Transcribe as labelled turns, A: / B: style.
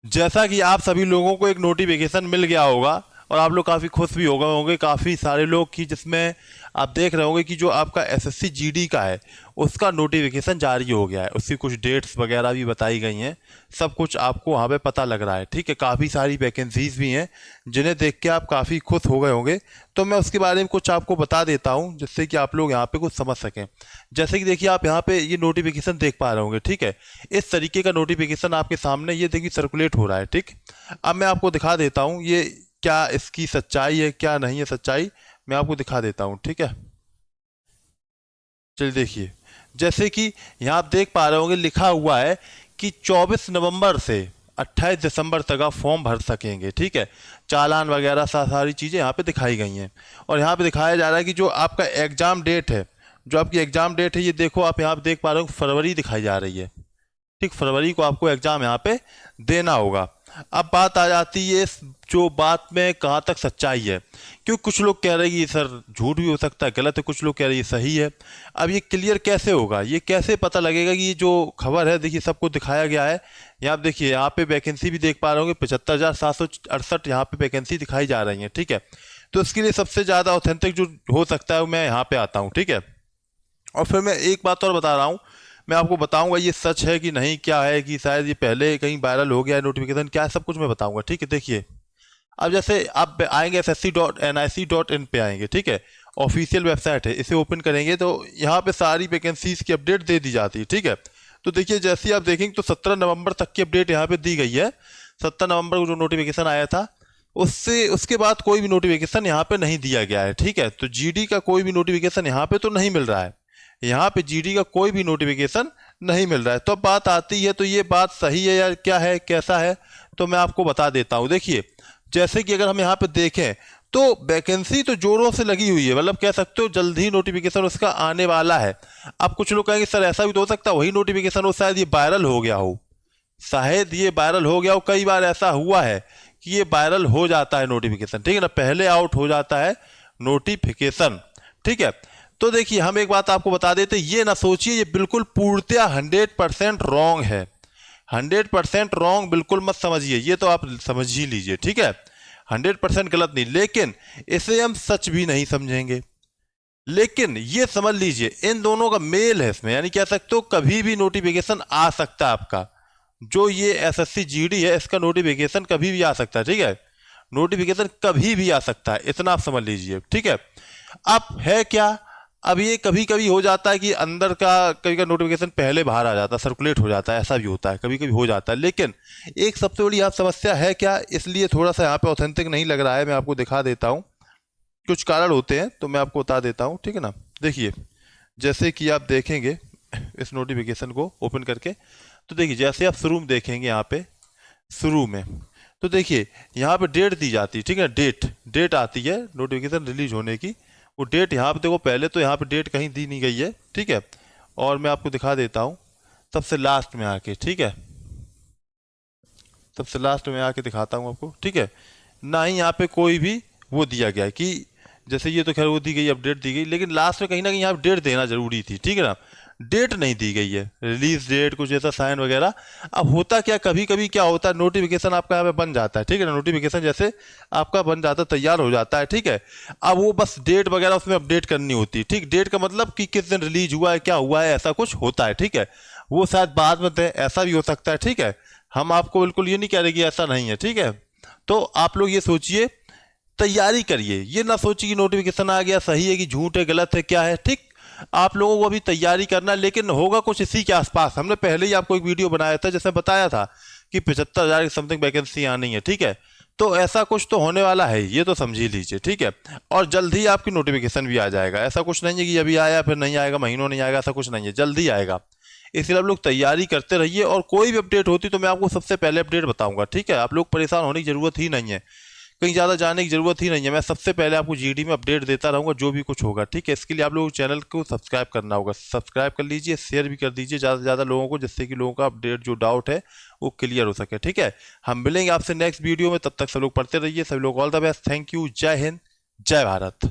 A: जैसा कि आप सभी लोगों को एक नोटिफिकेशन मिल गया होगा और आप लोग काफ़ी खुश भी हो गए होंगे, काफ़ी सारे लोग की, जिसमें आप देख रहे होंगे कि जो आपका एसएससी जीडी का है उसका नोटिफिकेशन जारी हो गया है। उसकी कुछ डेट्स वगैरह भी बताई गई हैं, सब कुछ आपको वहाँ पे पता लग रहा है। ठीक है, काफ़ी सारी वैकेंसीज भी हैं जिन्हें देख के आप काफ़ी खुश हो गए होंगे। तो मैं उसके बारे में कुछ आपको बता देता हूँ जिससे कि आप लोग यहाँ पे कुछ समझ सकें। जैसे कि देखिए, आप यहाँ पे ये नोटिफिकेशन देख पा रहे होंगे। ठीक है, इस तरीके का नोटिफिकेशन आपके सामने ये देखिए सर्कुलेट हो रहा है। ठीक, अब मैं आपको दिखा देता हूँ ये क्या इसकी सच्चाई है, क्या नहीं है सच्चाई, मैं आपको दिखा देता हूँ। ठीक है, चलिए देखिए, जैसे कि यहाँ आप देख पा रहे होंगे लिखा हुआ है कि 24 नवंबर से 28 दिसंबर तक आप फॉर्म भर सकेंगे। ठीक है, चालान वगैरह सारी चीज़ें यहाँ पे दिखाई गई हैं और यहाँ पे दिखाया जा रहा है कि जो आपका एग्ज़ाम डेट है, जो आपकी एग्ज़ाम डेट है, ये देखो आप यहाँ पे देख पा रहे हो फरवरी दिखाई जा रही है। ठीक, फरवरी को आपको एग्ज़ाम यहाँ पे देना होगा। अब बात आ जाती है इस जो बात में कहाँ तक सच्चाई है, क्योंकि कुछ लोग कह रहे हैं कि सर झूठ भी हो सकता है, गलत है, कुछ लोग कह रहे हैं ये सही है। अब ये क्लियर कैसे होगा, ये कैसे पता लगेगा कि ये जो खबर है, देखिए सबको दिखाया गया है। यहाँ आप देखिए, यहाँ पे वैकेंसी भी देख पा रहे होंगे 75,768 यहाँ पे वैकेंसी दिखाई जा रही है। ठीक है, तो इसके लिए सबसे ज़्यादा ऑथेंटिक जो हो सकता है मैं यहाँ पे आता हूँ। ठीक है, और फिर मैं एक बात और बता रहा हूँ, मैं आपको बताऊंगा ये सच है कि नहीं, क्या है कि शायद ये पहले कहीं वायरल हो गया है नोटिफिकेशन, क्या है, सब कुछ मैं बताऊंगा। ठीक है, देखिए अब जैसे आप आएंगे ssc.nic.in पे आएंगे। ठीक है, ऑफिशियल वेबसाइट है, इसे ओपन करेंगे तो यहाँ पे सारी वैकेंसीज की अपडेट दे दी जाती है। ठीक है, तो देखिए जैसे ही आप देखेंगे तो 17 नवंबर तक की अपडेट यहाँ पे दी गई है। 17 नवंबर को जो नोटिफिकेशन आया था उससे उसके बाद कोई भी नोटिफिकेशन यहाँ पे नहीं दिया गया है। ठीक है, तो जीडी का कोई भी नोटिफिकेशन यहाँ पे तो नहीं मिल रहा है, यहाँ पे जीडी का कोई भी नोटिफिकेशन नहीं मिल रहा है। तो अब बात आती है, तो ये बात सही है या क्या है, कैसा है, तो मैं आपको बता देता हूँ। देखिए, जैसे कि अगर हम यहाँ पे देखें तो वैकेंसी तो जोरों से लगी हुई है, मतलब कह सकते हो जल्द ही नोटिफिकेशन उसका आने वाला है। अब कुछ लोग कहेंगे सर ऐसा भी तो हो सकता है वही नोटिफिकेशन हो, शायद ये वायरल हो गया हो, शायद ये वायरल हो गया हो। कई बार ऐसा हुआ है कि ये वायरल हो जाता है नोटिफिकेशन। ठीक है ना, पहले आउट हो जाता है नोटिफिकेशन। ठीक है, तो देखिए हम एक बात आपको बता देते, ये ना सोचिए ये बिल्कुल पूर्णतया 100% रॉन्ग है। 100% रॉन्ग बिल्कुल मत समझिए, ये तो आप समझ ही लीजिए। ठीक है, 100% गलत नहीं, लेकिन इसे हम सच भी नहीं समझेंगे। लेकिन ये समझ लीजिए इन दोनों का मेल है इसमें, यानी कह सकते हो कभी भी नोटिफिकेशन आ सकता है आपका। जो ये एसएससी जीडी है इसका नोटिफिकेशन कभी भी आ सकता है। ठीक है, नोटिफिकेशन कभी भी आ सकता है, इतना आप समझ लीजिए। ठीक है, अब है क्या, अब ये कभी कभी हो जाता है कि अंदर का कभी का नोटिफिकेशन पहले बाहर आ जाता है, सर्कुलेट हो जाता है, ऐसा भी होता है, कभी कभी हो जाता है। लेकिन एक सबसे बड़ी आप समस्या है क्या, इसलिए थोड़ा सा यहाँ पे ऑथेंटिक नहीं लग रहा है, मैं आपको दिखा देता हूँ। कुछ कारण होते हैं तो मैं आपको बता देता हूँ। ठीक है ना, देखिए जैसे कि आप देखेंगे इस नोटिफिकेशन को ओपन करके, तो देखिए जैसे आप शुरू में देखेंगे, यहाँ पे शुरू में तो देखिए यहाँ पे डेट दी जाती है। ठीक है, डेट आती है नोटिफिकेशन रिलीज होने की, वो डेट यहाँ पे देखो, पहले तो यहाँ पे डेट कहीं दी नहीं गई है। ठीक है, और मैं आपको दिखा देता हूँ सबसे लास्ट में आके। ठीक है, सबसे लास्ट में आके दिखाता हूँ आपको। ठीक है, ना ही यहाँ पे कोई भी वो दिया गया है कि जैसे ये तो खैर वो दी गई, अपडेट दी गई, लेकिन लास्ट में कहीं ना कहीं यहाँ डेट देना जरूरी थी। ठीक है ना, डेट नहीं दी गई है, रिलीज डेट कुछ ऐसा साइन वगैरह। अब होता क्या, कभी कभी क्या होता है, नोटिफिकेशन आपका यहाँ पे बन जाता है। ठीक है ना, नोटिफिकेशन जैसे आपका बन जाता है, तैयार हो जाता है। ठीक है, अब वो बस डेट वगैरह उसमें अपडेट करनी होती है। ठीक, डेट का मतलब कि किस दिन रिलीज हुआ है, क्या हुआ है, ऐसा कुछ होता है। ठीक है, वो शायद बाद में दे, ऐसा भी हो सकता है। ठीक है, हम आपको बिल्कुल ये नहीं कह रहे कि ऐसा नहीं है। ठीक है, तो आप लोग ये सोचिए, तैयारी करिए, ये ना सोचिए कि नोटिफिकेशन आ गया सही है कि झूठ है, गलत है, क्या है। ठीक, आप लोगों को अभी तैयारी करना है, लेकिन होगा कुछ इसी के आसपास। हमने पहले ही आपको एक वीडियो बनाया था जिसमें बताया था कि 75,000 की समथिंग वैकेंसी आनी है। ठीक है, तो ऐसा कुछ तो होने वाला है, ये तो समझ ही लीजिए। ठीक है, और जल्द ही आपकी नोटिफिकेशन भी आ जाएगा, ऐसा कुछ नहीं है कि अभी आया फिर नहीं आएगा, महीनों नहीं आएगा, ऐसा कुछ नहीं है, जल्द ही आएगा। इसलिए आप लोग तैयारी करते रहिए, और कोई भी अपडेट होती तो मैं आपको सबसे पहले अपडेट बताऊंगा। ठीक है, आप लोग परेशान होने की जरूरत ही नहीं है, कहीं ज़्यादा जाने की जरूरत ही नहीं है, मैं सबसे पहले आपको जीडी में अपडेट देता रहूँगा जो भी कुछ होगा। ठीक है, इसके लिए आप लोगों को चैनल को सब्सक्राइब करना होगा, सब्सक्राइब कर लीजिए, शेयर भी कर दीजिए ज़्यादा से ज़्यादा लोगों को, जिससे कि लोगों का अपडेट जो डाउट है वो क्लियर हो सके। ठीक है, हम मिलेंगे आपसे नेक्स्ट वीडियो में, तब तक सब लोग पढ़ते रहिए, सभी लोग all the best, thank you, जय हिंद, जय भारत।